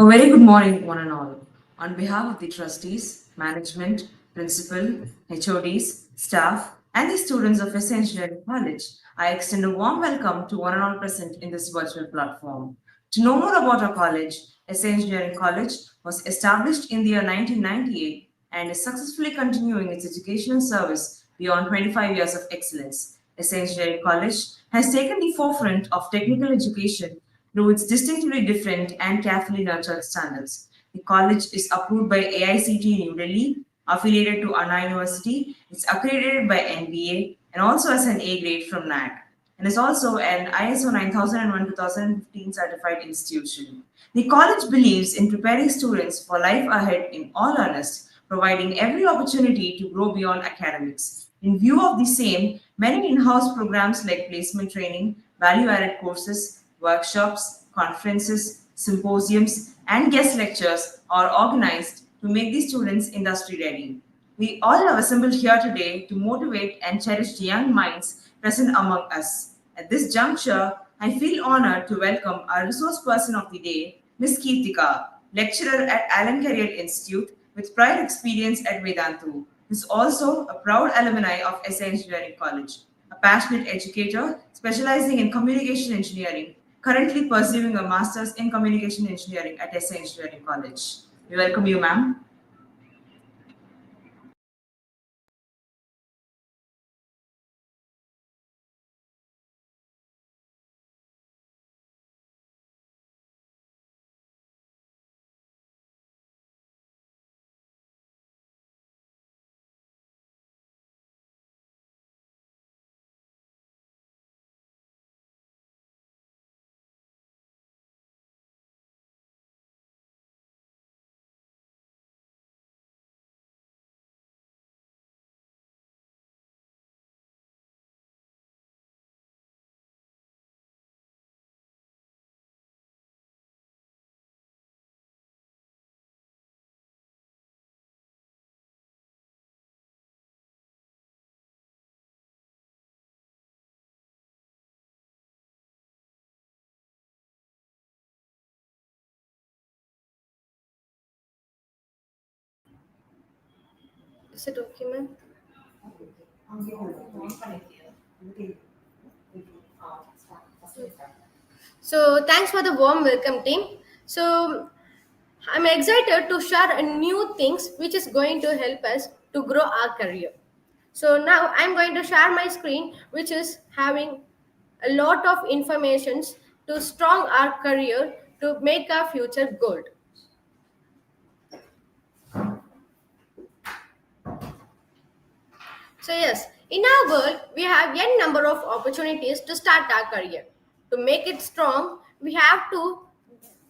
A very good morning, one and all. On behalf of the trustees, management, principal, HODs, staff, and the students of SC Engineering College, I extend a warm welcome to one and all present in this virtual platform. To know more about our college, SC Engineering College was established in the year 1998 and is successfully continuing its educational service beyond 25 years of excellence. SC Engineering College has taken the forefront of technical education through its distinctively different and carefully nurtured standards. The college is approved by AICT New Delhi, affiliated to Anna University. It's accredited by NBA and also has an A grade from NAC, and is also an ISO 9001 2015 certified institution. The college believes in preparing students for life ahead in all earnest, providing every opportunity to grow beyond academics. In view of the same, many in house programs like placement training, value added courses, workshops, conferences, symposiums, and guest lectures are organized to make the students industry ready. We all have assembled here today to motivate and cherish the young minds present among us. At this juncture, I feel honored to welcome our resource person of the day, Ms. Keertika, lecturer at Allen Career Institute with prior experience at Vedantu, who is also a proud alumni of SI Engineering College, a passionate educator specializing in communication engineering, currently pursuing a master's in communication engineering at SI Engineering College. We welcome you, ma'am. Is it okay, ma'am? So, thanks for the warm welcome, team. So, I'm excited to share a new things which is going to help us to grow our career. So, now I'm going to share my screen, which is having a lot of informations to strong our career to make our future gold. So yes, in our world, we have n number of opportunities to start our career. To make it strong, we have to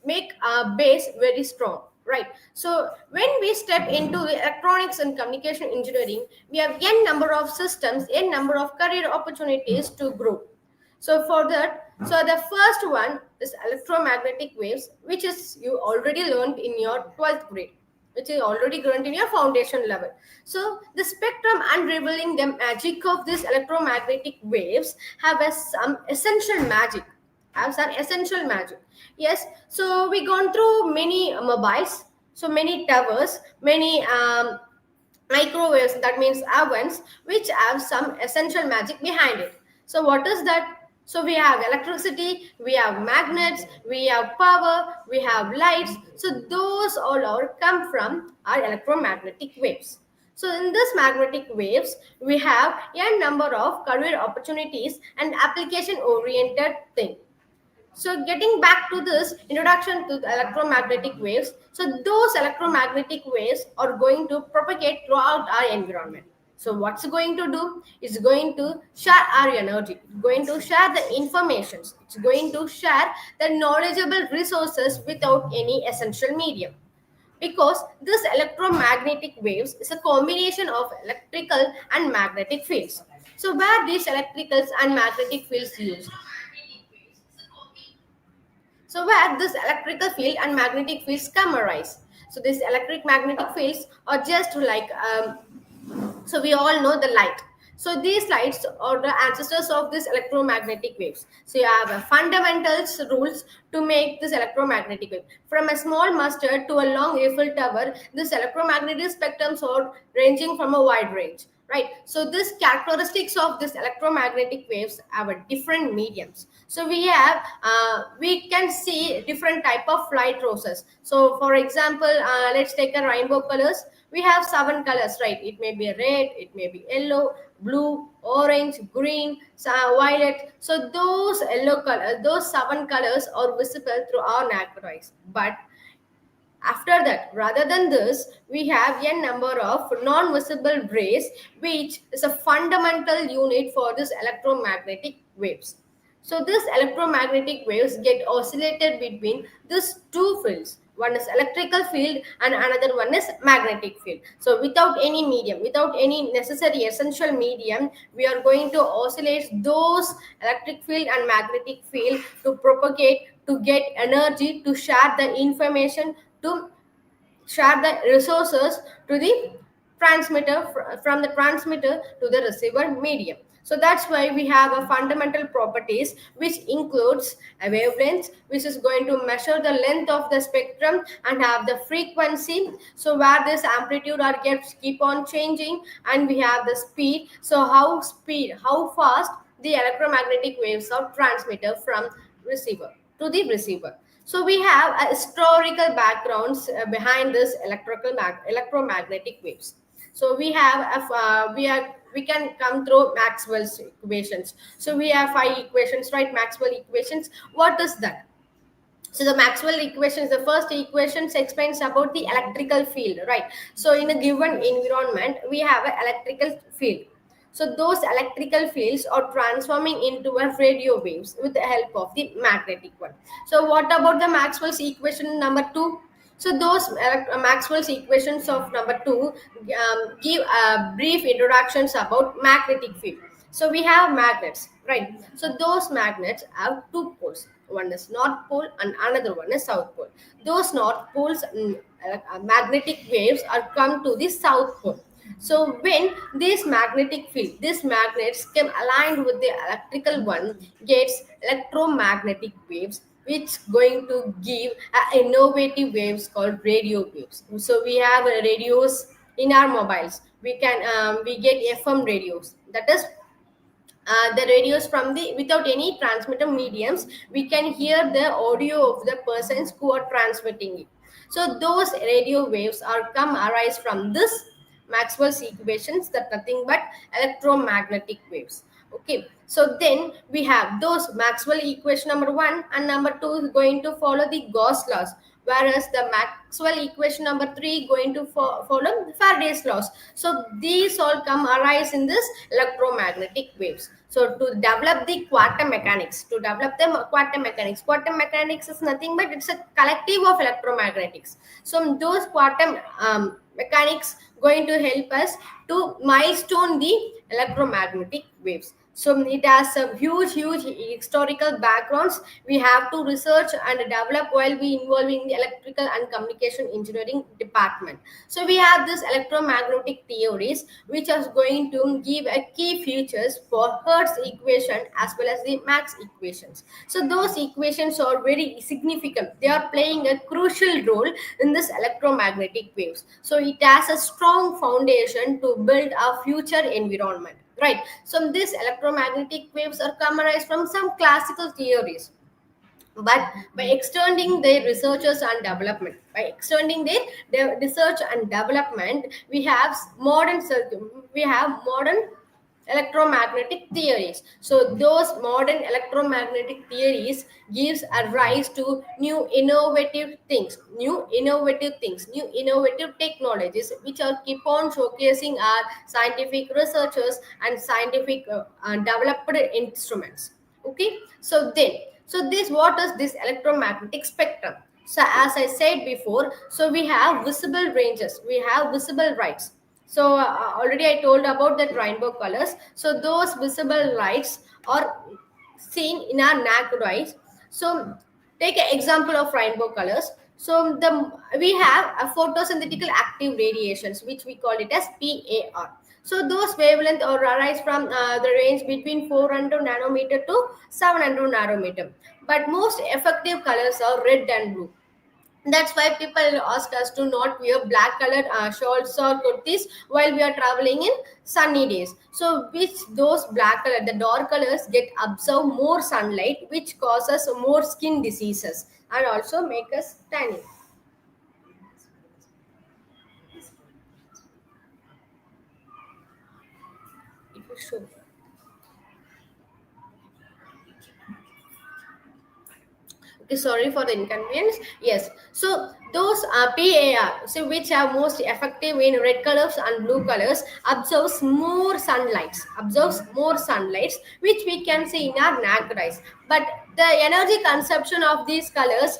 make our base very strong, right? So when we step into electronics and communication engineering, we have n number of systems, n number of career opportunities to grow. So for that, so the first one is electromagnetic waves, which is you already learned in your 12th grade, which is already learned in your foundation level. So the spectrum and revealing the magic of these electromagnetic waves have some essential magic. Have some essential magic. Yes. So we gone through many mobiles, so many towers, many microwaves, that means ovens, which have some essential magic behind it. So what is that? So we have electricity, we have magnets, we have power, we have lights. So those all are come from our electromagnetic waves. So in this magnetic waves, we have a number of career opportunities and application oriented thing. So getting back to this introduction to the electromagnetic waves, so those electromagnetic waves are going to propagate throughout our environment. So what's it going to do? It's going to share our energy. It's going to share the informations. It's going to share the knowledgeable resources without any essential medium. Because this electromagnetic waves is a combination of electrical and magnetic fields. So where these electricals and magnetic fields used? So where this electrical field and magnetic fields come arise. So these electric magnetic fields are just like so we all know the light. So these lights are the ancestors of these electromagnetic waves. So you have fundamentals rules to make this electromagnetic wave. From a small mustard to a long Eiffel Tower, this electromagnetic spectrums are ranging from a wide range. Right. So these characteristics of this electromagnetic waves have a different mediums. So we can see different type of light sources. So for example, let's take a rainbow colors. We have seven colors, right? It may be red, it may be yellow, blue, orange, green, violet. So those yellow colors, those seven colors are visible through our naked eyes. But after that, rather than this, we have a number of non-visible rays, which is a fundamental unit for this electromagnetic waves. So these electromagnetic waves get oscillated between these two fields. One is electrical field and another one is magnetic field. So without any medium, without any necessary essential medium, we are going to oscillate those electric field and magnetic field to propagate, to get energy, to share the information, to share the resources to the transmitter, from the transmitter to the receiver medium. So that's why we have a fundamental properties which includes a wavelength, which is going to measure the length of the spectrum and have the frequency, so where this amplitude or gets keep on changing, and we have the speed, so how fast the electromagnetic waves are transmitted from receiver to the receiver. So we have a historical backgrounds behind this electromagnetic waves. So we can come through Maxwell's equations. So we have five equations, right? Maxwell equations. What is that? So the Maxwell equations, the first equations explains about the electrical field, right? So in a given environment, we have an electrical field. So those electrical fields are transforming into a radio waves with the help of the magnetic one. So what about the Maxwell's equation number two? So those Maxwell's equations of number two give brief introductions about magnetic field. So we have magnets, right? So those magnets have two poles. One is north pole and another one is south pole. Those north poles, magnetic waves are come to the south pole. So when this magnetic field, these magnets come aligned with the electrical one, gets electromagnetic waves, which going to give innovative waves called radio waves. So we have radios in our mobiles. We get FM radios. That is the radios from the, without any transmitter mediums, we can hear the audio of the persons who are transmitting it. So those radio waves are come arise from this Maxwell's equations, that nothing but electromagnetic waves. Okay, so then we have those Maxwell equation number one and number two is going to follow the Gauss laws, whereas the Maxwell equation number three going to follow Faraday's laws. So these all come arise in this electromagnetic waves. So to develop the quantum mechanics is nothing but it's a collective of electromagnetics. So those quantum mechanics going to help us to milestone the electromagnetic waves. So it has a huge historical backgrounds we have to research and develop while we involving the electrical and communication engineering department. So we have this electromagnetic theories which is going to give a key features for Hertz equation as well as the Max equations. So those equations are very significant. They are playing a crucial role in this electromagnetic waves. So it has a strong foundation to build a future environment, right? So these electromagnetic waves are summarized from some classical theories, but by extending their researchers and development, by extending their research and development, we have modern electromagnetic theories. So those modern electromagnetic theories gives a rise to new innovative technologies which are keep on showcasing our scientific researchers and scientific developed instruments. Okay, so this, what is this electromagnetic spectrum? So as I said before, so we have visible ranges, we have visible lights. So already I told about that rainbow colors. So those visible lights are seen in our naked eyes. So take an example of rainbow colors. So we have a photosynthetical active radiations, which we call it as PAR. So those wavelength or arise from the range between 400 nanometer to 700 nanometer. But most effective colors are red and blue. That's why people ask us to not wear black colored shorts or kurtis while we are traveling in sunny days. So which those black color, the dark colors get absorb more sunlight, which causes more skin diseases and also make us tanning. It will show. Okay, sorry for the inconvenience. Yes, so those PAR, so which are most effective in red colors and blue colors, absorbs more sunlights, which we can see in our naked eyes. But the energy consumption of these colors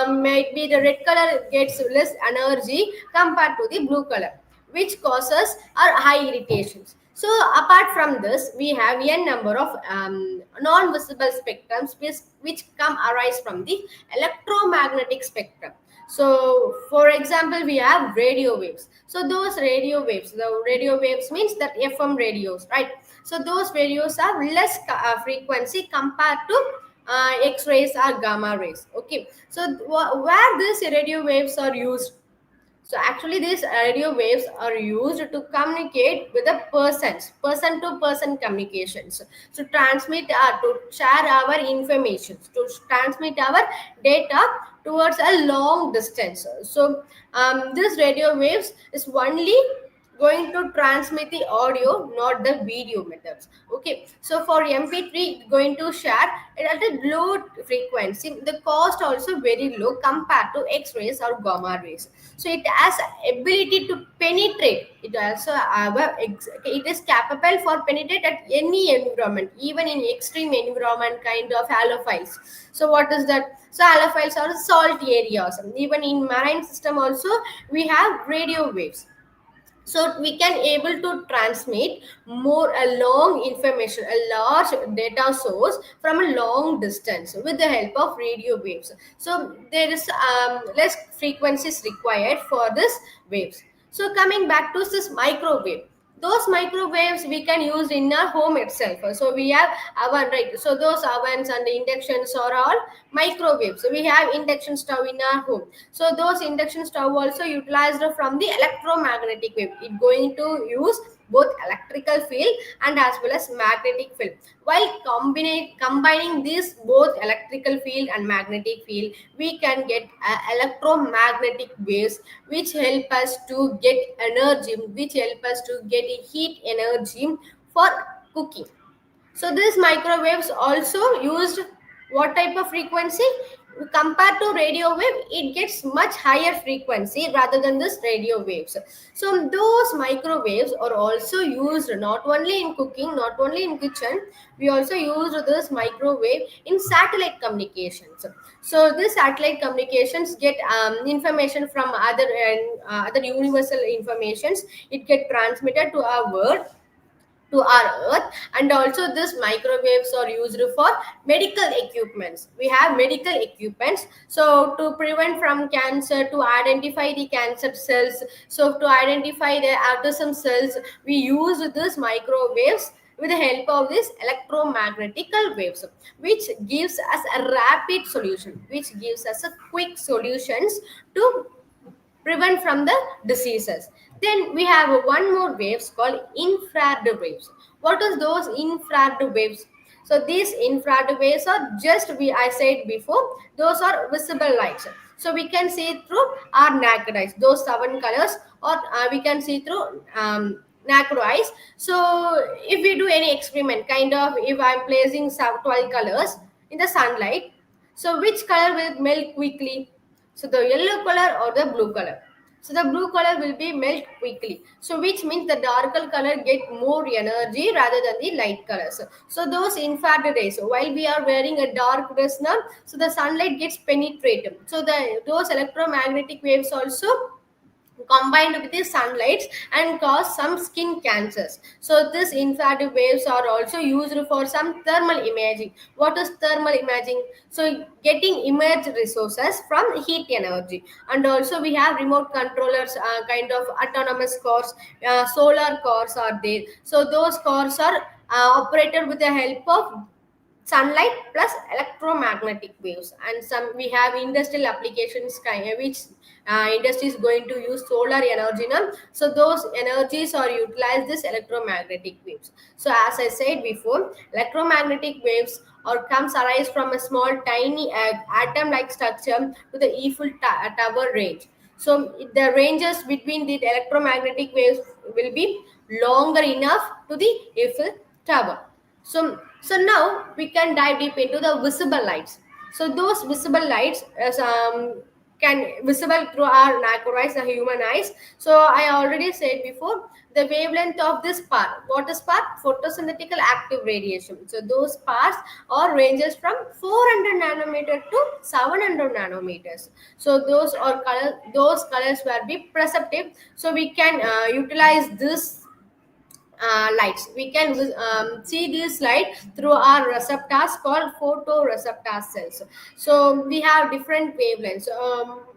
might be the red color gets less energy compared to the blue color, which causes our high irritations. So apart from this, we have n number of non-visible spectrums which come arise from the electromagnetic spectrum. So for example, we have radio waves. So those radio waves means that FM radios, right? So those radios have less frequency compared to X-rays or gamma rays. Okay, so where these radio waves are used, so actually, these radio waves are used to communicate with the person to person communications, to transmit to share our information, to transmit our data towards a long distance. So this radio waves is only going to transmit the audio, not the video methods. Okay, so for MP3, going to share it at a low frequency. The cost also very low compared to X-rays or gamma rays. So it has ability to penetrate. It also it is capable for penetrate at any environment, even in extreme environment kind of halophiles. So what is that? So halophiles are salt areas. Even in marine system also we have radio waves, so we can able to transmit more a long information, a large data source from a long distance with the help of radio waves. So there is less frequencies required for this waves. So coming back to this microwave, those microwaves we can use in our home itself. So we have oven, right? So those ovens and the inductions are all microwaves. So we have induction stove in our home. So those induction stove also utilized from the electromagnetic wave. It going to use both electrical field and as well as magnetic field. While combining these both electrical field and magnetic field, we can get electromagnetic waves which help us to get energy, which help us to get heat energy for cooking. So these microwaves also used what type of frequency? Compared to radio wave, it gets much higher frequency rather than this radio waves. So those microwaves are also used not only in cooking, not only in kitchen. We also use this microwave in satellite communications. So this satellite communications get information from other universal informations. It get transmitted to our world, to our earth. And also this microwaves are used for medical equipments. We have medical equipments, so to prevent from cancer, to identify the cancer cells, so to identify the autism cells, we use this microwaves with the help of this electromagnetic waves, which gives us a rapid solution, which gives us a quick solutions to prevent from the diseases. Then we have one more waves called infrared waves. What is those infrared waves? So these infrared waves are just I said before, those are visible lights. So we can see through our naked eyes, those seven colors, or we can see through naked eyes. So if we do any experiment, kind of if I'm placing 12 colors in the sunlight, so which color will melt quickly? So the yellow color or the blue color. So the blue color will be melt quickly. So which means the darker color get more energy rather than the light colors. So those infrared rays, so while we are wearing a dark dress now, so the sunlight gets penetrated. So those electromagnetic waves also combined with the sunlight and cause some skin cancers. So these infrared waves are also used for some thermal imaging. What is thermal imaging? So getting image resources from heat energy. And also we have remote controllers, kind of autonomous cars, solar cars are there. So those cars are operated with the help of sunlight plus electromagnetic waves. And some we have industrial applications which industry is going to use solar energy now. So those energies are utilized this electromagnetic waves. So as I said before, electromagnetic waves or comes arise from a small tiny atom like structure to the Eiffel tower range. So the ranges between the electromagnetic waves will be longer enough to the Eiffel tower. So now we can dive deep into the visible lights. So those visible lights can visible through our naked eyes, the human eyes. So I already said before the wavelength of this part. What is part? Photosynthetical active radiation. So those parts are ranges from 400 nanometer to 700 nanometers. So those are color. Those colors will be perceptive. So we can utilize this lights. We can see this light through our receptors called photoreceptor cells. So we have different wavelengths.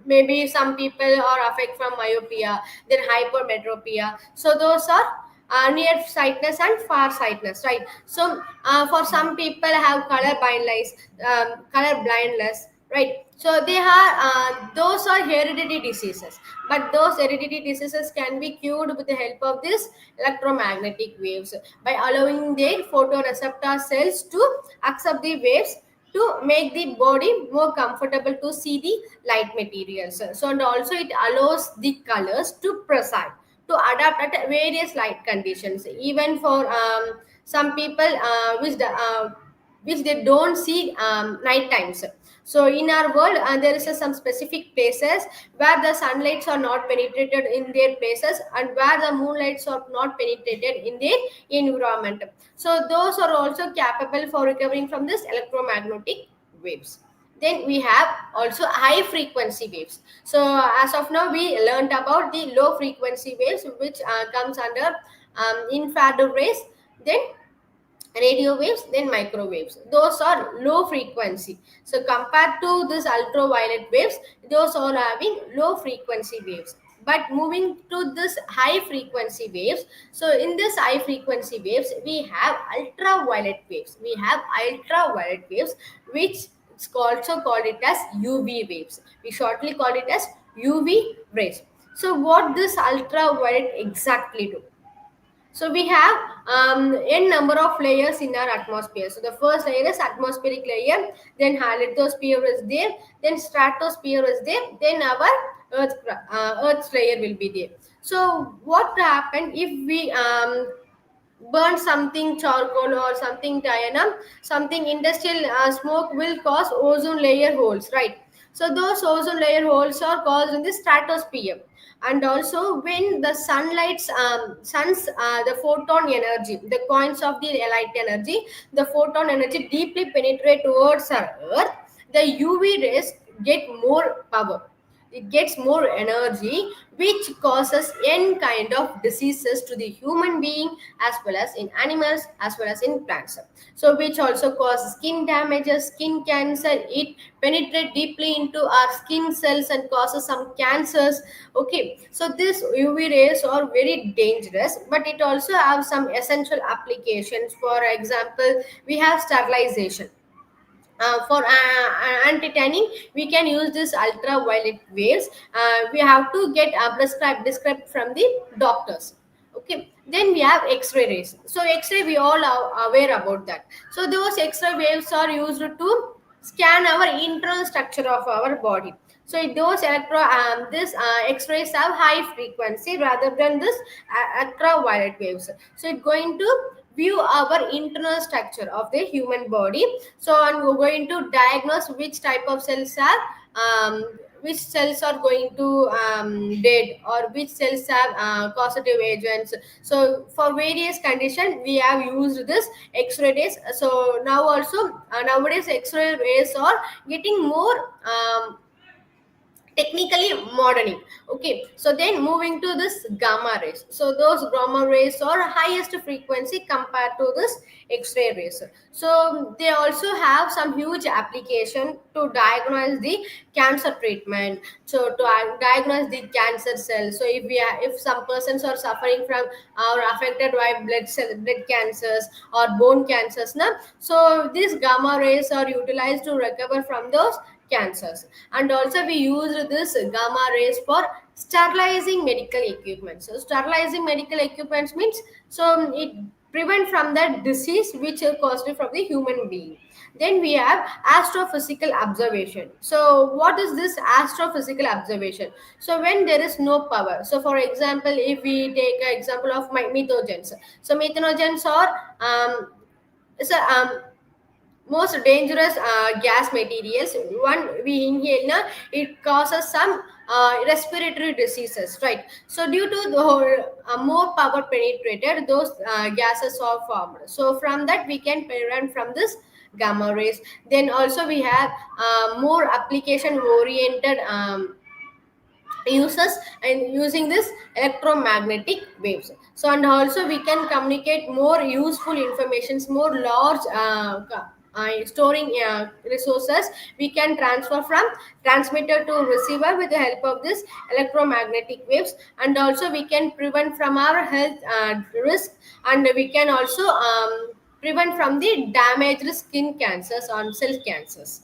Maybe some people are affected from myopia, then hypermetropia. So those are near sightness and far sightness, right? So for some people have color blindness, color blindness, right? So they are those are hereditary diseases, but those hereditary diseases can be cured with the help of this electromagnetic waves by allowing their photoreceptor cells to accept the waves to make the body more comfortable to see the light materials. So and also it allows the colors to preside to adapt at various light conditions, even for some people which they don't see night times. So in our world, there is some specific places where the sunlights are not penetrated in their places and where the moonlights are not penetrated in their environment. So those are also capable for recovering from this electromagnetic waves. Then we have also high frequency waves. So as of now we learned about the low frequency waves, which comes under infrared rays, then radio waves, then microwaves. Those are low frequency. So compared to this ultraviolet waves, those are having low frequency waves. But moving to this high frequency waves, so in this high frequency waves we have ultraviolet waves. We have ultraviolet waves, which it's also called it as UV waves. We shortly call it as UV rays. So what this ultraviolet exactly do? So we have n number of layers in our atmosphere. So the first layer is atmospheric layer, then lithosphere is there, then stratosphere is there, then our Earth's layer will be there. So what happen if we burn something charcoal or something diana, something industrial smoke will cause ozone layer holes, right? So those ozone layer holes are caused in the stratosphere. And also when the sun's the photon energy, the coins of the light energy, the photon energy deeply penetrate towards our earth, the UV rays get more power, it gets more energy, which causes n kind of diseases to the human being as well as in animals as well as in plants. So which also causes skin damages, skin cancer. It penetrates deeply into our skin cells and causes some cancers. Okay, so these UV rays are very dangerous, but it also have some essential applications. For example, we have sterilization. For anti-tanning we can use this ultraviolet waves. We have to get prescribed from the doctors. Okay, then we have x-ray rays. So x-ray we all are aware about that. So those x-ray waves are used to scan our internal structure of our body. So those this x-rays have high frequency rather than this ultraviolet waves. So it's going to view our internal structure of the human body. So and we're going to diagnose which type of cells are which cells are going to dead, or which cells have causative agents. So for various conditions we have used this x-ray rays. So now also nowadays x-ray rays are getting more technically modeling. Okay, so then moving to this gamma rays. So those gamma rays are highest frequency compared to this x-ray rays. So they also have some huge application to diagnose the cancer treatment, so to diagnose the cancer cells. So if some persons are suffering from or affected by blood cancers or bone cancers now, so these gamma rays are utilized to recover from those cancers. And also we use this gamma rays for sterilizing medical equipment. So sterilizing medical equipment means, so it prevent from that disease which is caused from the human being. Then we have astrophysical observation. So what is this astrophysical observation? So when there is no power, so for example, if we take an example of methogens, so methanogens are so most dangerous gas materials. One we inhale na, it causes some respiratory diseases, right? So due to the whole, more power penetrated, those gases are formed. So from that we can prevent from this gamma rays. Then also we have more application oriented uses and using this electromagnetic waves. So and also we can communicate more useful informations, more large storing resources we can transfer from transmitter to receiver with the help of this electromagnetic waves. And also we can prevent from our health risk, and we can also prevent from the damaged skin cancers or cell cancers.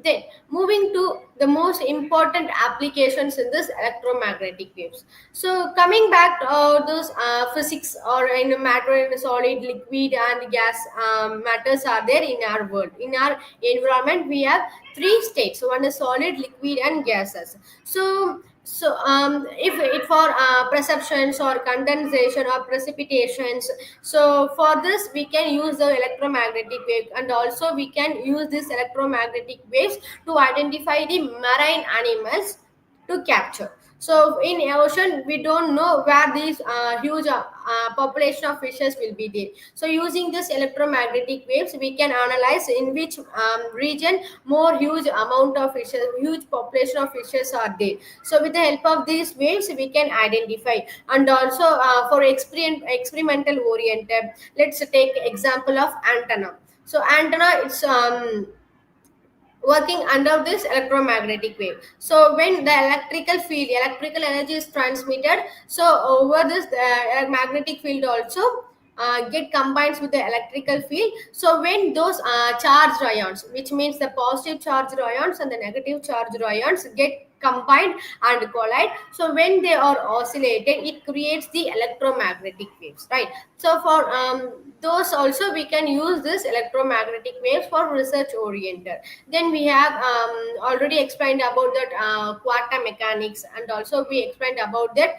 Then moving to the most important applications in this electromagnetic waves. So coming back to those physics or in matter, solid, liquid, and gas matters are there in our world. In our environment, we have three states. One is solid, liquid, and gases. If it for perceptions or condensation or precipitations, so for this we can use the electromagnetic wave, and also we can use this electromagnetic waves to identify the marine animals to capture. So in ocean we don't know where these huge population of fishes will be there. So using this electromagnetic waves we can analyze in which region more huge amount of fishes, huge population of fishes are there. So with the help of these waves we can identify. And also for experimental oriented, let's take example of antenna. So antenna, it's working under this electromagnetic wave. So when the electrical energy is transmitted, so over this magnetic field also get combines with the electrical field. So when those charged ions, which means the positive charged ions and the negative charged ions get combined and collide, so when they are oscillated it creates the electromagnetic waves, right? So for those also we can use this electromagnetic waves for research oriented. Then we have already explained about that quantum mechanics, and also we explained about that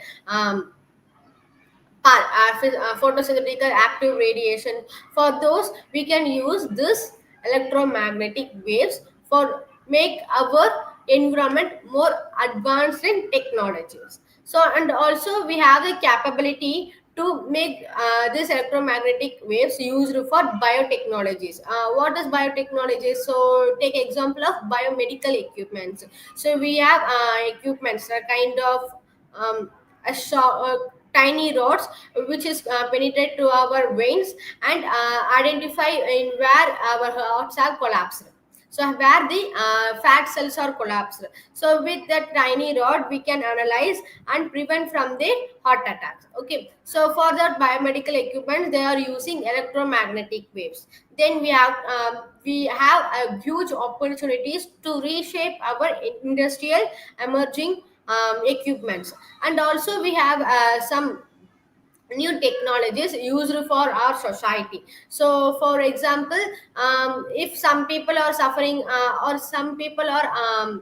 photosynthetic active radiation. For those we can use this electromagnetic waves for make our environment more advanced in technologies. So and also we have the capability to make this electromagnetic waves used for biotechnologies. What is biotechnology? So take example of biomedical equipments. So we have equipments, a kind of tiny rods which is penetrate to our veins and identify in where our hearts are collapsed, so where the fat cells are collapsed. So with that tiny rod we can analyze and prevent from the heart attacks. Okay, so for that biomedical equipment they are using electromagnetic waves. Then we have a huge opportunities to reshape our industrial emerging equipments. And also we have some new technologies used for our society. So for example, if some people are suffering or some people are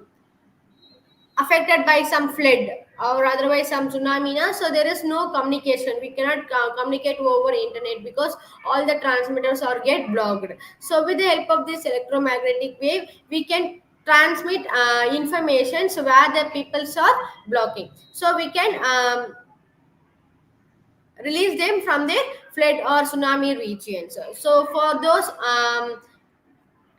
affected by some flood or otherwise some tsunami na, so there is no communication, we cannot communicate over internet because all the transmitters are get blocked. So with the help of this electromagnetic wave we can transmit informations where the peoples are blocking, so we can release them from their flood or tsunami regions. So for those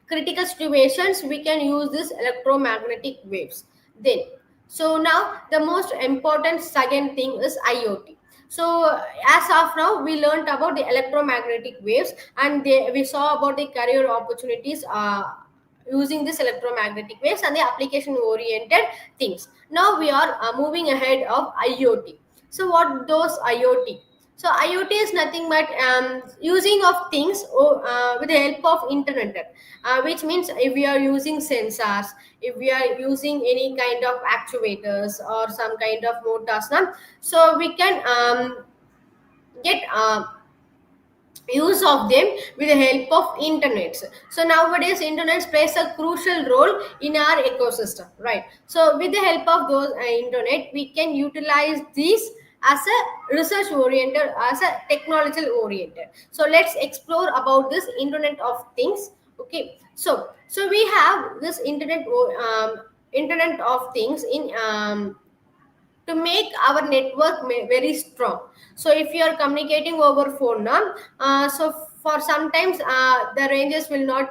critical situations we can use this electromagnetic waves. Then So now the most important second thing is IoT. So as of now we learned about the electromagnetic waves, and we saw about the career opportunities using this electromagnetic waves and the application oriented things. Now we are moving ahead of IoT. So what those IoT? So IoT is nothing but using of things with the help of internet, which means if we are using sensors, if we are using any kind of actuators or some kind of motors, so we can get use of them with the help of internet. So nowadays internet plays a crucial role in our ecosystem, right? So with the help of those internet we can utilize these as a research oriented, as a technological oriented. So let's explore about this internet of things. Okay, so we have this internet of things in to make our network very strong. So if you are communicating over phone now, so for sometimes the ranges will not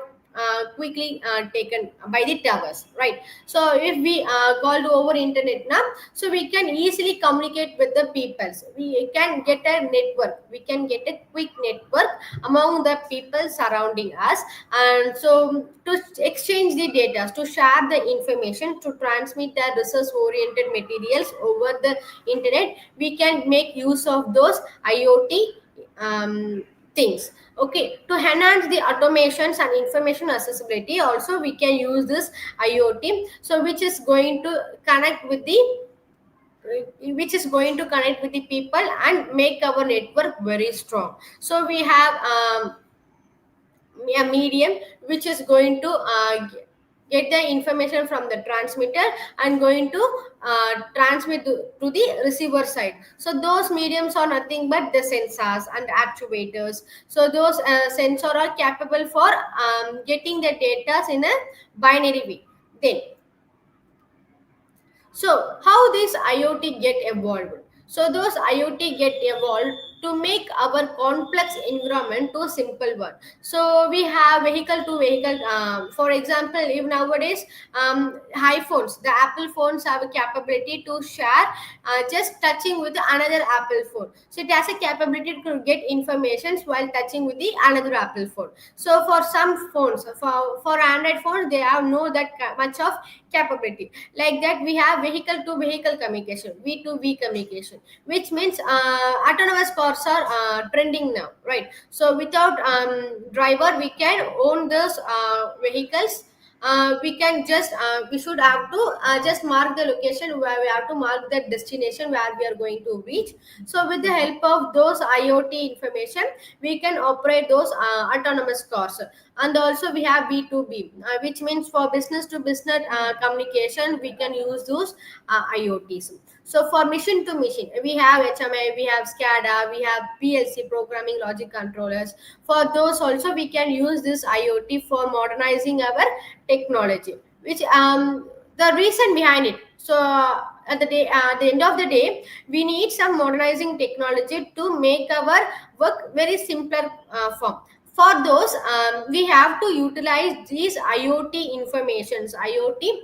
quickly taken by the towers, right? So if we called over internet now, so we can easily communicate with the people. We can get a network, we can get a quick network among the people surrounding us. And so to exchange the data, to share the information, to transmit the research oriented materials over the internet, we can make use of those IoT things. Okay, to enhance the automations and information accessibility also we can use this IoT, so which is going to connect with the people and make our network very strong. So we have a medium which is going to get the information from the transmitter and going to transmit to the receiver side. So those mediums are nothing but the sensors and actuators. So those sensors are capable for getting the data in a binary way. Then, so how these IoT get evolved? So those IoT get evolved to make our complex environment to simple one. So we have vehicle to vehicle. For example, if nowadays iPhones, the Apple phones have a capability to share just touching with another Apple phone. So it has a capability to get information while touching with the another Apple phone. So for some phones, for Android phones, they have no that much of capability. Like that we have vehicle to vehicle communication, V2V communication, which means autonomous cars are trending now, right? So without driver we can own those vehicles. We can just we should have to just mark the location where we have to mark the destination where we are going to reach. So with the help of those IoT information we can operate those autonomous cars. And also we have B2B, which means for business to business communication we can use those IoTs. So for machine to machine we have HMI, we have SCADA, we have PLC, programming logic controllers. For those also we can use this IoT for modernizing our technology, which the reason behind it. So at the end of the day we need some modernizing technology to make our work very simpler form. For those we have to utilize these IoT informations, IoT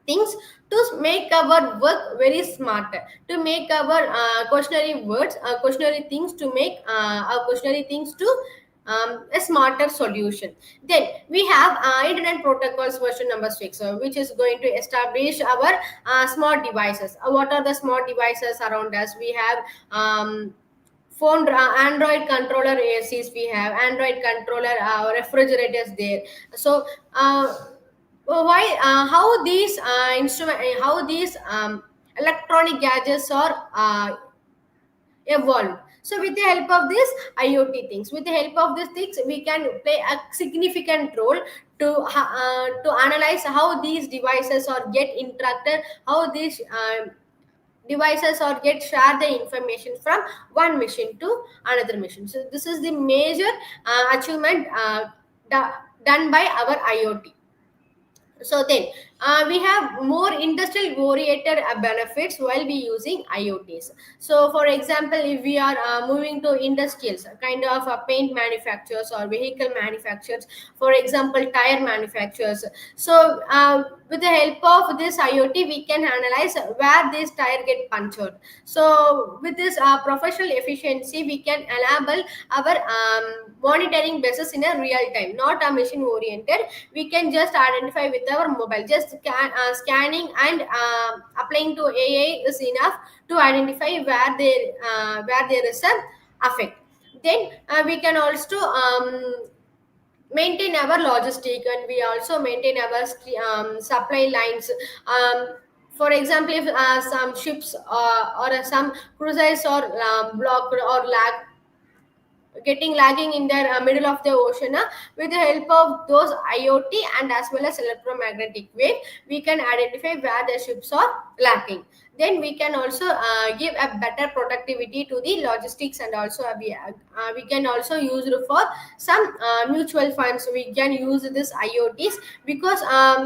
things, to make our work very smarter, to make our questionary words, questionary things, to make our questionary things to a smarter solution. Then we have internet protocols version number 6, which is going to establish our smart devices. What are the smart devices around us? We have phone, Android controller ACs, we have Android controller refrigerators there. So why how these instrument how these electronic gadgets are evolved. So with the help of this IoT things, with the help of these things we can play a significant role to analyze how these devices are get interacted, how these devices or get share the information from one machine to another machine. So this is the major achievement done by our IoT. So then we have more industrial oriented benefits while we using IoTs. So, for example, if we are moving to industrials, kind of paint manufacturers or vehicle manufacturers, for example, tire manufacturers. So, with the help of this IoT, we can analyze where this tire get punctured. So, with this professional efficiency, we can enable our monitoring basis in a real time, not a machine oriented. We can just identify with our mobile, just scanning and applying to AI is enough to identify where there is a effect. Then we can also maintain our logistic, and we also maintain our supply lines. For example, if some ships or some cruises are blocked or getting lagging in the middle of the ocean, with the help of those IoT and as well as electromagnetic wave, we can identify where the ships are lacking. Then we can also give a better productivity to the logistics, and also we can also use it for some mutual funds. We can use this IoTs because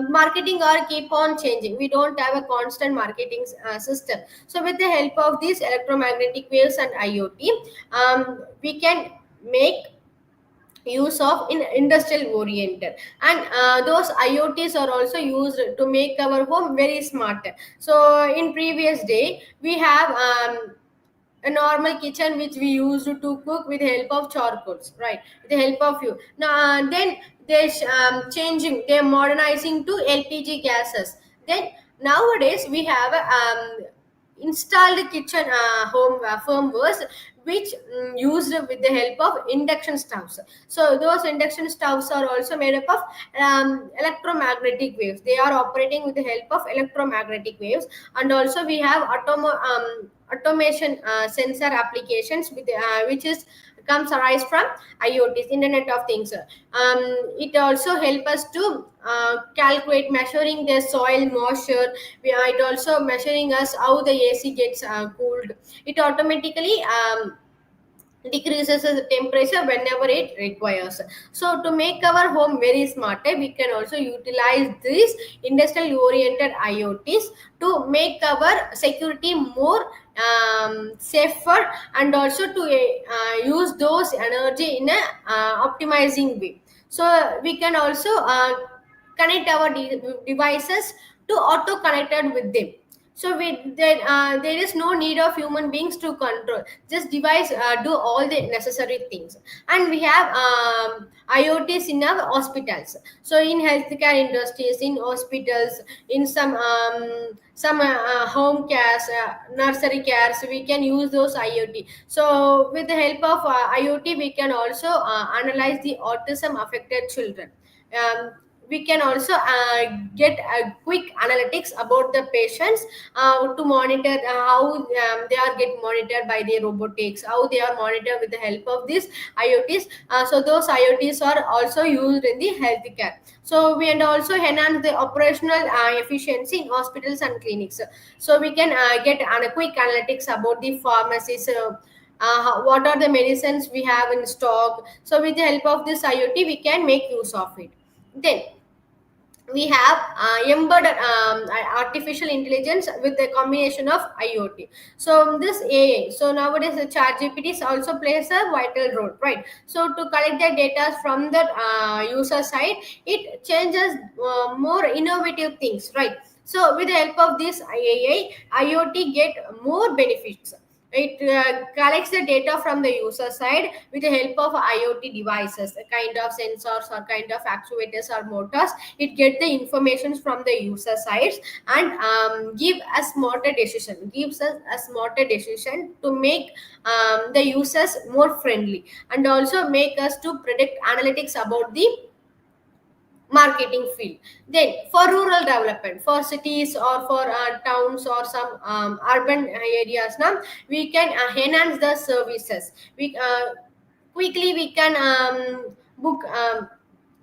marketing are keep on changing. We don't have a constant marketing system. So with the help of these electromagnetic waves and IoT, we can make use of in industrial oriented, and those IoTs are also used to make our home very smart. So in previous day we have a normal kitchen which we used to cook with the help of charcoals, right, with the help of you now. Then they're changing, they're modernizing to LPG gases. Then nowadays we have installed kitchen home firmwares which used with the help of induction stoves. So those induction stoves are also made up of electromagnetic waves. They are operating with the help of electromagnetic waves. And also we have automation sensor applications with which is comes arise from IoTs, Internet of Things. It also help us to calculate measuring the soil moisture. It also measuring us how the AC gets cooled. It automatically decreases the temperature whenever it requires. So to make our home very smarter, we can also utilize these industrial oriented IoTs to make our security more safer, and also to use those energy in a optimizing way. So we can also connect our devices to auto connected with them. So there is no need of human beings to control. Just device do all the necessary things. And we have IoTs in our hospitals. So in healthcare industries, in hospitals, in some home cares, nursery cares, we can use those IoT. So with the help of IoT, we can also analyze the autism affected children. Um, we can also get quick analytics about the patients to monitor how they are get monitored by the robotics, how they are monitored with the help of these IoTs. So those IoTs are also used in the healthcare. So we and also enhance the operational efficiency in hospitals and clinics. So we can get a quick analytics about the pharmacies. What are the medicines we have in stock? So with the help of this IoT, we can make use of it. Then we have embedded artificial intelligence with a combination of IoT. So this AI, so nowadays the chat GPT also plays a vital role, right? So to collect the data from the user side, it changes more innovative things, right? So with the help of this AI, IoT get more benefits. It collects the data from the user side with the help of IoT devices, a kind of sensors or kind of actuators or motors. It get the information from the user sides and gives us a smarter decision to make the users more friendly, and also make us to predict analytics about the marketing field. Then for rural development, for cities or for towns or some urban areas, now we can enhance the services. We quickly we can book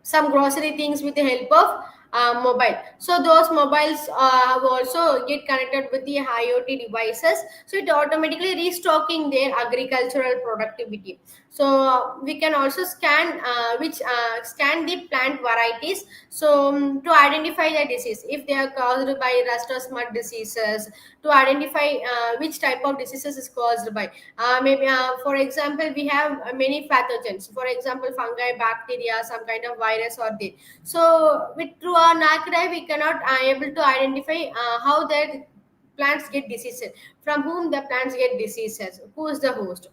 some grocery things with the help of mobile. So those mobiles have also get connected with the IoT devices, so it automatically restocking their agricultural productivity. So we can also scan the plant varieties, so to identify the disease if they are caused by rust or smut diseases, to identify which type of diseases is caused by maybe for example we have many pathogens, for example fungi, bacteria, some kind of virus or there. So with through our naked eye we cannot able to identify how the plants get diseases, from whom the plants get diseases, who is the host.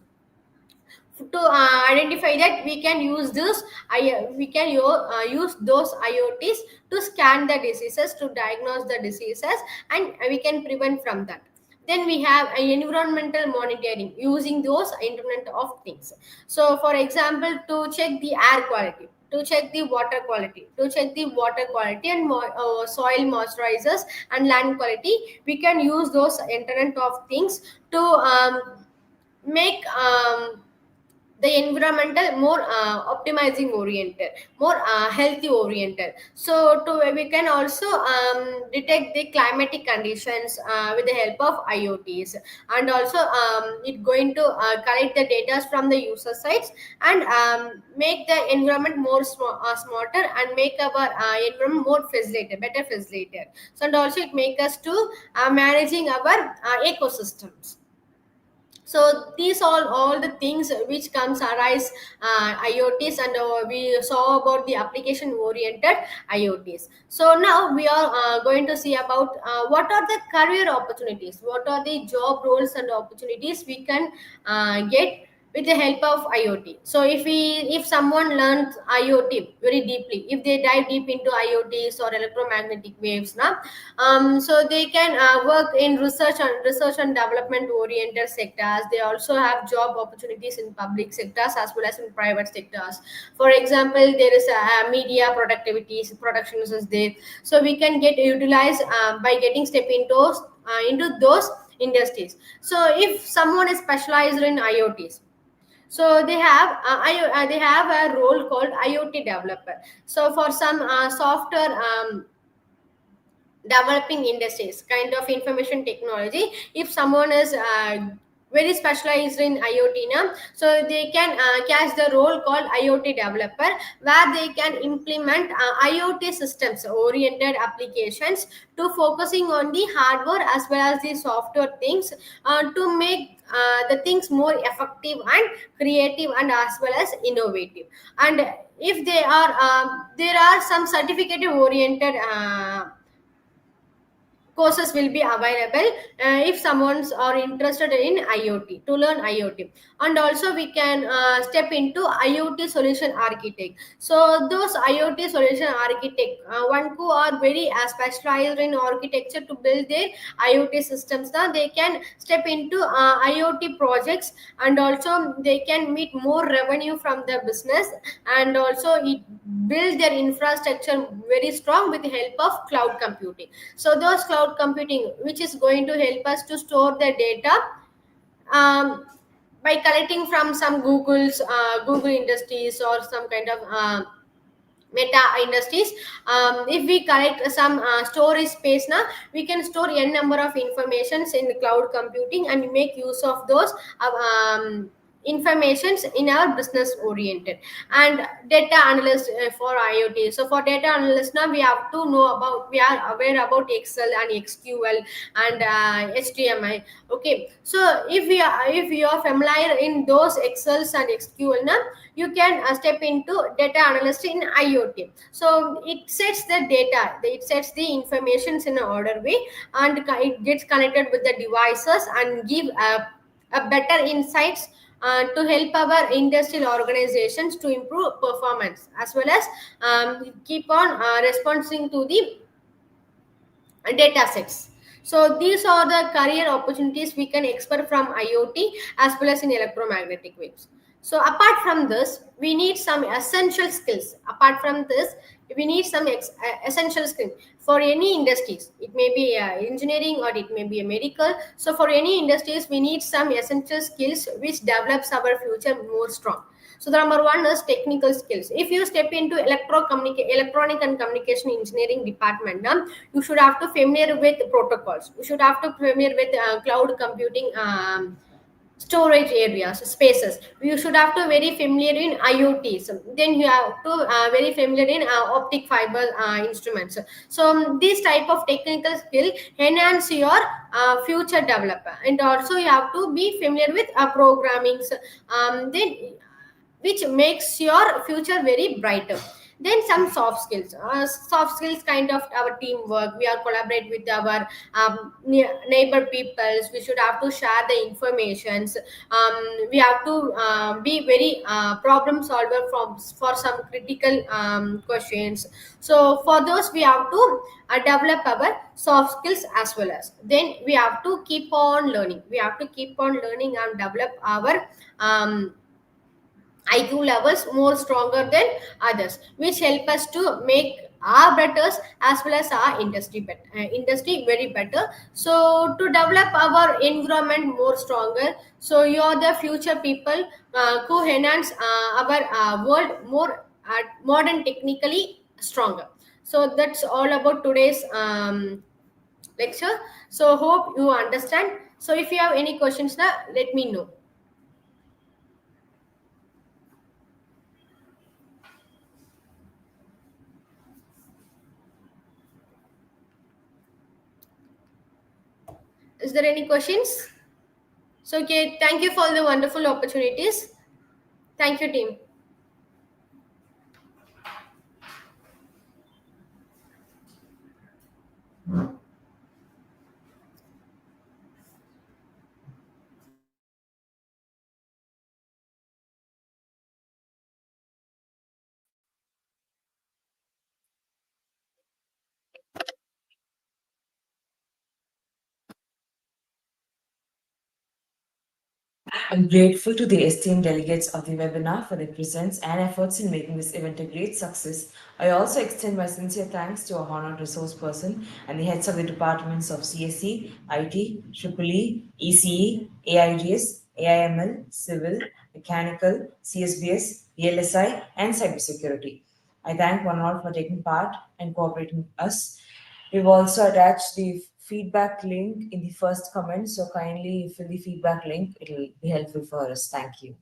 To identify that we can use this use those IoTs to scan the diseases, to diagnose the diseases, and we can prevent from that. Then we have environmental monitoring using those internet of things. So for example, to check the air quality, to check the water quality, to check the water quality and soil moisturizers and land quality, we can use those internet of things to make the environmental more optimizing oriented, more healthy oriented. So to we can also detect the climatic conditions with the help of IoTs. And also it going to collect the data from the user sites and make the environment more smarter and make our environment more facilitated, better facilitated. So and also it make us to managing our ecosystems. So these all the things which comes arise IoTs, and we saw about the application oriented IoTs. So now we are going to see about what are the career opportunities, what are the job roles and opportunities we can get with the help of IoT. So if someone learns IoT very deeply, if they dive deep into IoTs or electromagnetic waves now, so they can work in research and development oriented sectors. They also have job opportunities in public sectors as well as in private sectors. For example, there is a media productivity productions is there, so we can get utilized by getting step into those industries. So if someone is specialized in IoTs, so they have a role called IoT developer. So for some software developing industries, kind of information technology, if someone is very specialized in IoT now, so they can catch the role called IoT developer, where they can implement IoT systems oriented applications, to focusing on the hardware as well as the software things, to make the things more effective and creative and as well as innovative. And if they are there are some certificate oriented courses will be available if someone's are interested in IoT, to learn IoT. And also we can step into IoT solution architect. So those IoT solution architect, one who are very specialized in architecture to build their IoT systems, now they can step into IoT projects, and also they can meet more revenue from the business, and also it build their infrastructure very strong with the help of cloud computing. So those cloud computing which is going to help us to store the data um, by collecting from some Google industries or some kind of meta industries. If we collect some storage space now, we can store n number of informations in the cloud computing and make use of those informations in our business oriented. And data analyst for IoT. So for data analyst now, we have to know about, we are aware about Excel and SQL and HTML. Okay, so if you are familiar in those Excels and SQL now, you can step into data analyst in IoT. So it sets the data, it sets the informations in an order way, and it gets connected with the devices and give a better insights to help our industrial organizations to improve performance, as well as keep on responding to the data sets. So these are the career opportunities we can expect from IoT as well as in electromagnetic waves. So apart from this, we need some essential skills. Apart from this, we need some essential skill for any industries. It may be engineering or it may be a medical. So for any industries we need some essential skills which develops our future more strong. So the number one is technical skills. If you step into electronic and communication engineering department, you should have to familiar with protocols. You should have to familiar with cloud computing, storage areas, spaces. You should have to very familiar in IoTs. Then you have to very familiar in optic fiber instruments. So this type of technical skill enhance your future developer. And also you have to be familiar with programming. Then which makes your future very brighter. Then some soft skills kind of our teamwork. We are collaborate with our neighbor peoples. We should have to share the informations. We have to be very problem solver for some critical questions. So for those we have to develop our soft skills as well. As then we have to keep on learning. We have to keep on learning and develop our IQ levels more stronger than others, which help us to make our better as well as our industry very better. So to develop our environment more stronger, so you are the future people who enhance our world more modern, technically stronger. So that's all about today's lecture. So hope you understand. So if you have any questions now, let me know. Is there any questions? So, okay, thank you for the wonderful opportunities. Thank you, team. I'm grateful to the esteemed delegates of the webinar for their presence and efforts in making this event a great success. I also extend my sincere thanks to our honored resource person and the heads of the departments of CSE, IT, EEE, ECE, AIDS, AIML, Civil, Mechanical, CSBS, VLSI, and Cybersecurity. I thank one and all for taking part and cooperating with us. We've also attached the feedback link in the first comment, so kindly fill the feedback link. It'll be helpful for us. Thank you.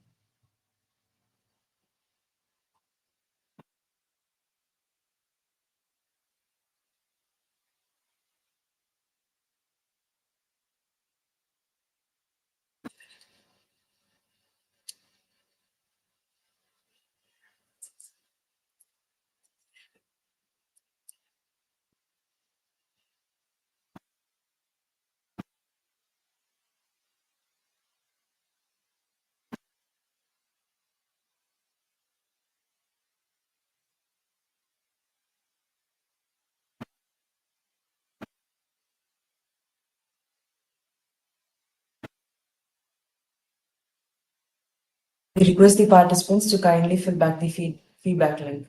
We request the participants to kindly fill back the feedback link.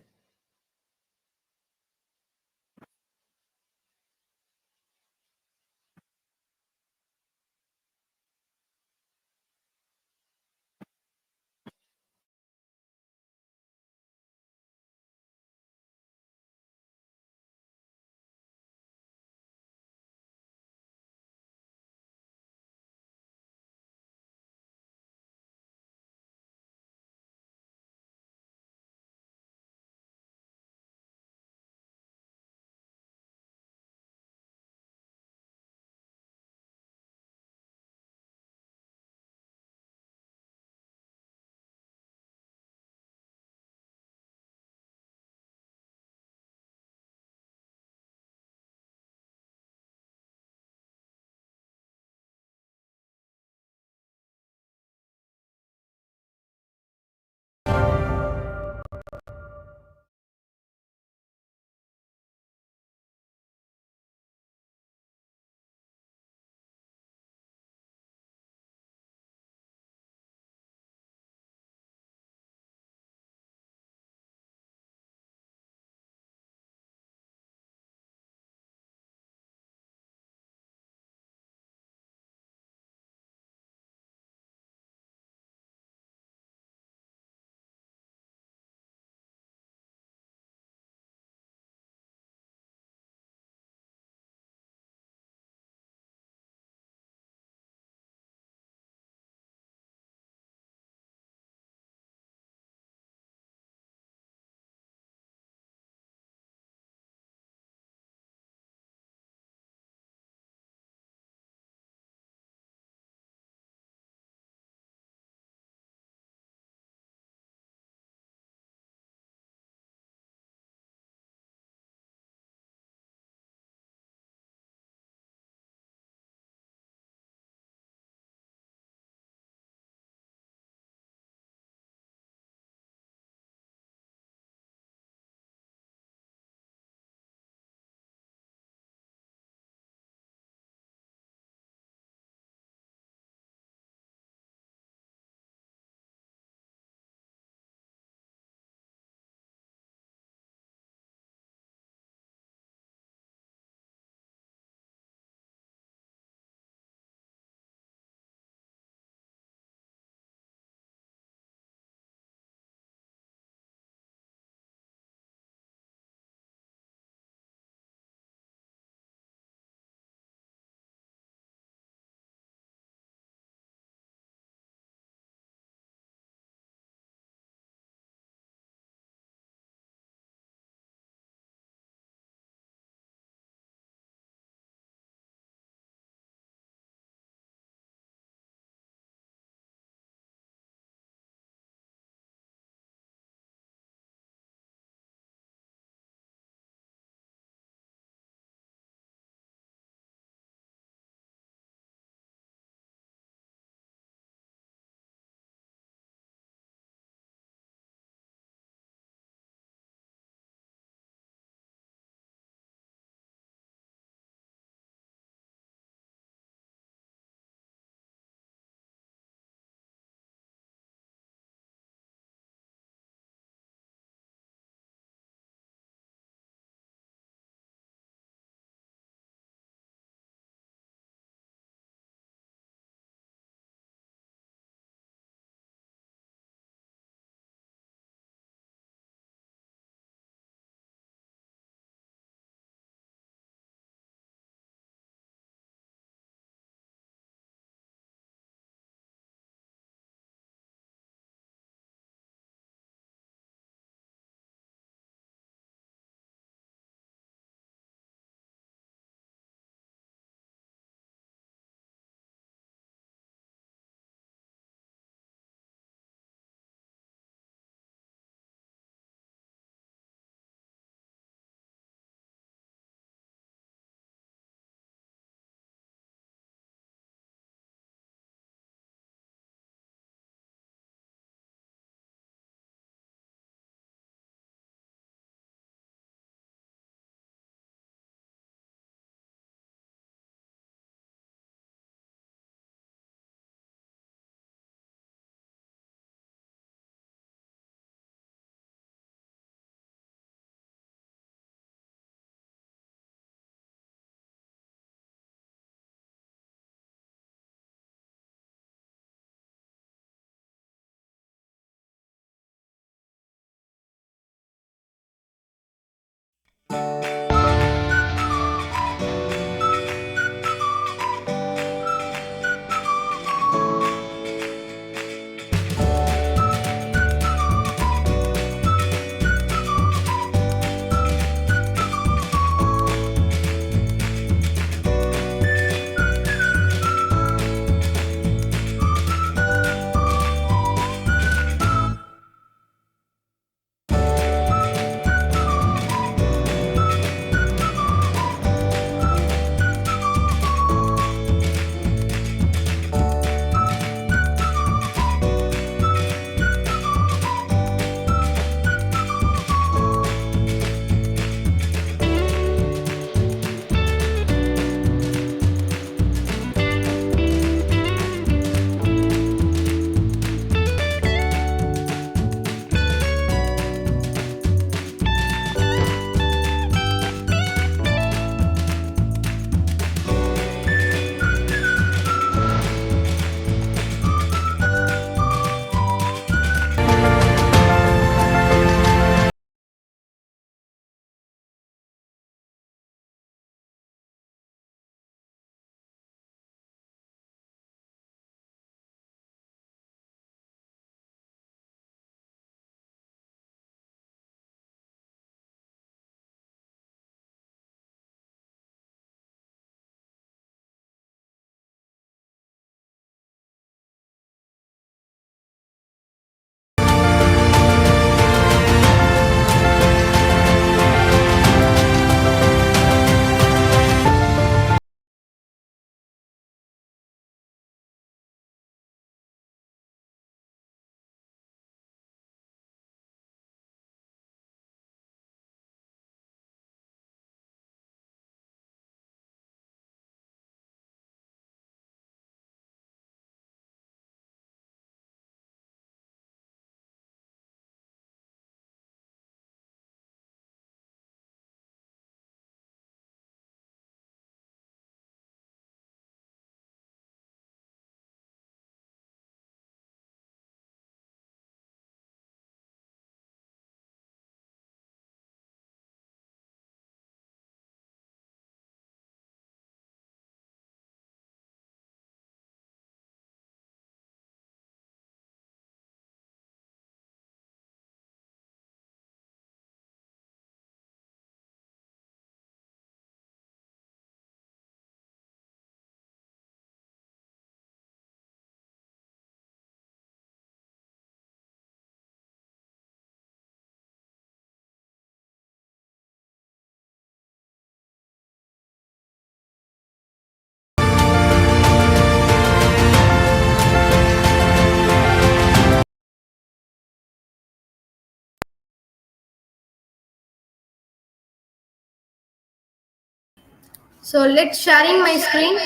So let's sharing my screen.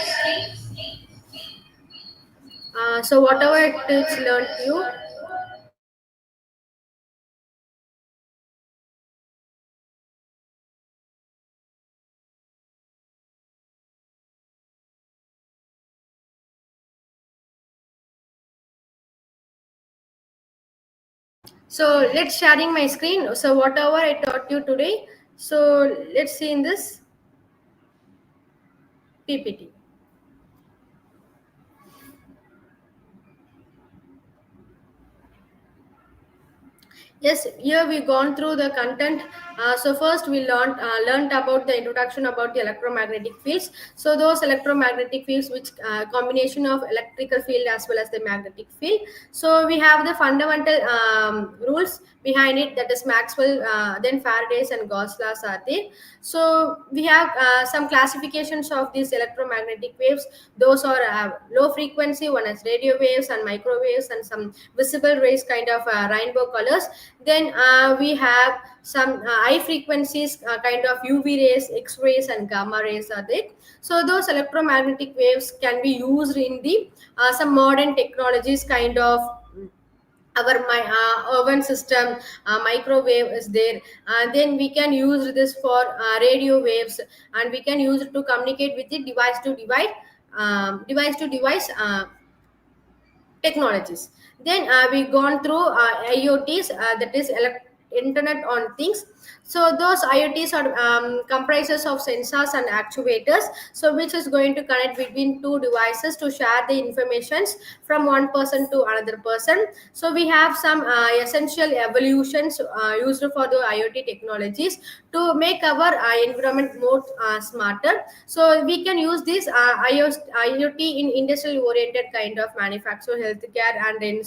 So whatever it's learned you. So let's sharing my screen. So whatever I taught you today. So let's see in this PPT. Yes, here we gone through the content. So first we learned about the introduction about the electromagnetic fields. So those electromagnetic fields, which combination of electrical field as well as the magnetic field. So we have the fundamental rules behind it, that is Maxwell, then Faraday's and Gauss laws are there. So we have some classifications of these electromagnetic waves. Those are low frequency, one is radio waves and microwaves, and some visible rays kind of rainbow colors. Then we have some high frequencies kind of UV rays, X rays, and gamma rays are there. So those electromagnetic waves can be used in the some modern technologies kind of our my oven system. Microwave is there. Then we can use this for radio waves, and we can use it to communicate with the device to device technologies. Then we gone through IoTs, that is Internet on Things. So those IoTs are comprises of sensors and actuators. So which is going to connect between two devices to share the informations from one person to another person. So we have some essential evolutions used for the IoT technologies to make our environment more smarter. So we can use this IoT in industrial oriented kind of manufacture, healthcare, and in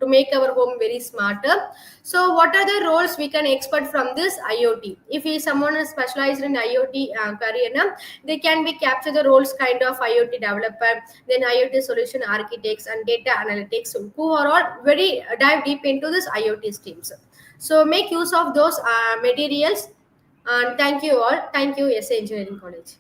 to make our home very smarter. So what are the roles we can expect from this IoT? If someone is specialized in IoT career, now they can be capture the roles kind of IoT developer, then IoT solution architects, and data analytics, who are all very dive deep into this IoT streams. So make use of those materials. And thank you all. Thank you, ECE Engineering College.